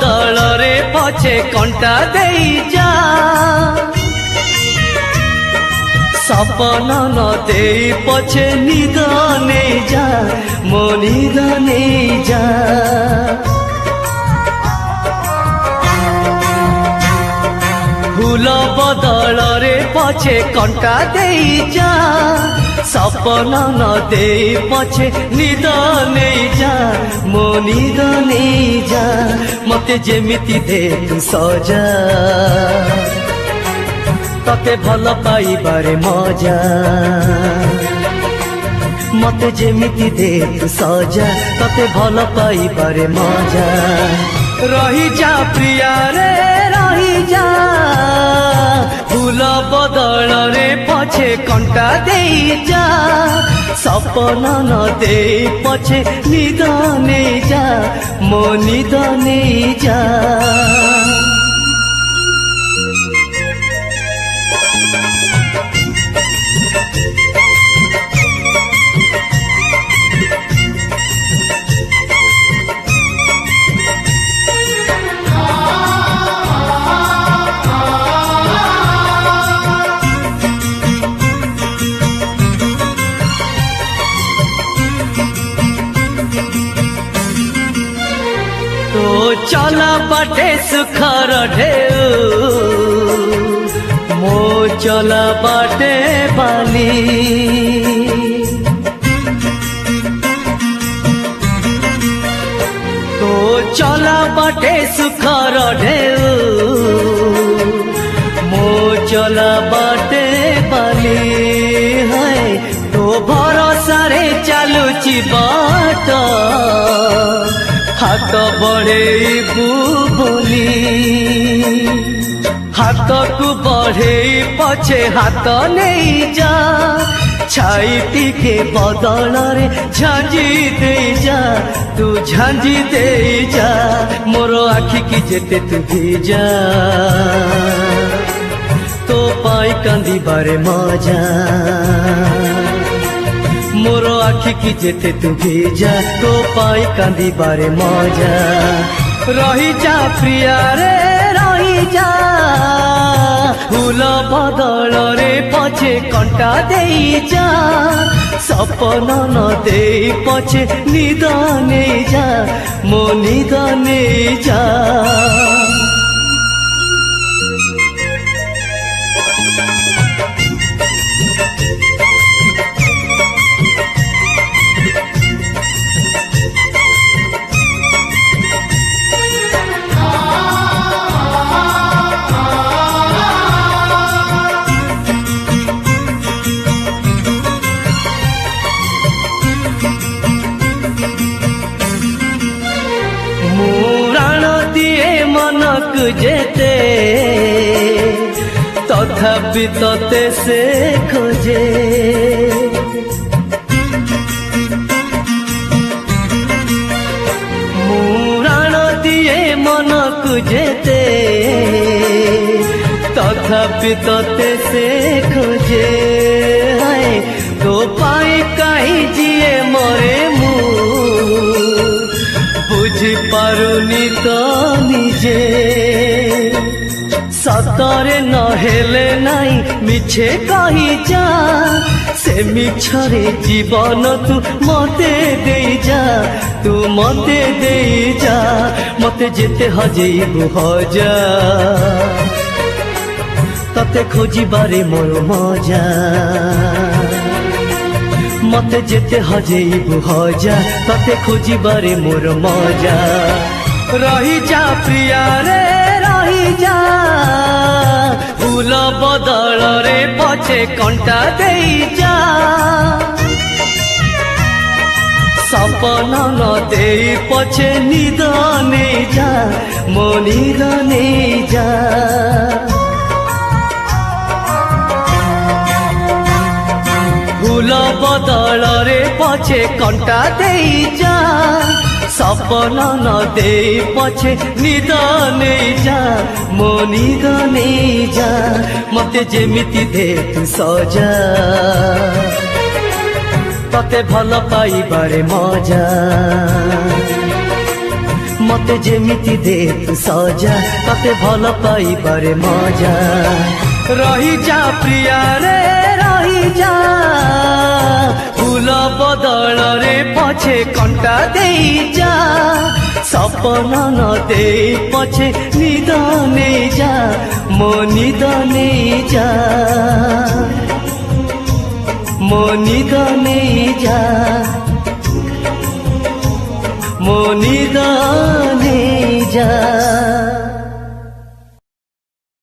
ବଦଳରେ ପଛେ କଣ୍ଟା ଦେଇ ଯା ସପନ ନ ଦେଇ ପଛେ ନିଦ ନେଇ ଯା ମୋ ନିଦ ନେଇ ଯା ଫୁଲ ବଦଳରେ ପଛେ କଣ୍ଟା ଦେଇ ଯା ସପନ ନ ଦେଇ ପଛେ ନିଦ ନେଇ ଯା ମୋ ନିଦ ନେଇ ଯା ମତେ ଯେମିତି ଦେ ତୁ ସଜା ତତେ ଭଲ ପାଇବାରେ ମଜା ମତେ ଯେମିତି ଦେ ତୁ ସଜା ତତେ ଭଲ ପାଇବାରେ ମଜା ରହିଯା ପ୍ରିୟାରେ ରହିଯା ଫୁଲ ବଦଳରେ ପଛେ କଣ୍ଟା ଦେଇ ଯା ସପନ ନ ଦେଇ ପଛେ ନିଦ ନେଇ ଯା ମୋ ନିଦ ନେଇ ଯା चला बाटे सुखर ढेउ मो चला बाटे बाली तो चला बाटे सुखर ढेउ मो चला बाटे बाली है तो भरोसा रे चालुची बाट हाथ बढ़ेबू बोली हाथ को बढ़े पछे हाथ नहीं जा छाई टिके बदल रे झांझी दे जा तू झांझी दे जा मोर आखि की जेते तू भेजा तो पाई कांदी बारे मजा मोर आखि की जेते तू भेजा तो पाई कांदी बारे मजा रही जा प्रिया रे रही जा फूल बदल रे पछे कंटा देई जा सपन न देई पछे निद नेई जा मो निद नेई जा मनक जेते तथापि तते से खोजे मुराण दिए मनक जेते तथापि तते से खोजे तो पाई कहीं जिए मरे मु बुझी पारुनी तो निजे सतरे न हेले नाई मिछे कही जा से मिछरे जीवन तू मते दे जा तू मते दे जा मते जेते हजेबू हजा तते खोजी बारे मोर मजा मते जेते हजेबू हजा तते खोजी बारे मोर मजा रही जा प्रिया रे रही जा फूल बदल रे पछे कंटा देई जा सपन न देई पछे निद नेई जा मो निद नेई जा फूल बदल रे पछे कंटा देई जा सपन न देई पछे निद नेई जा मो निद नेई जा मते जेमिति दे तू सजा तते भल पाइबारे मजा मते जेमिति दे तू सजा तते भल पाइबारे मजा रही जा प्रिया रे रही जा फूल बदल रे पछे कंटा देई जा सपना न दे पछे निद नहीं जा मो निद नहीं जा मो निद नहीं जा।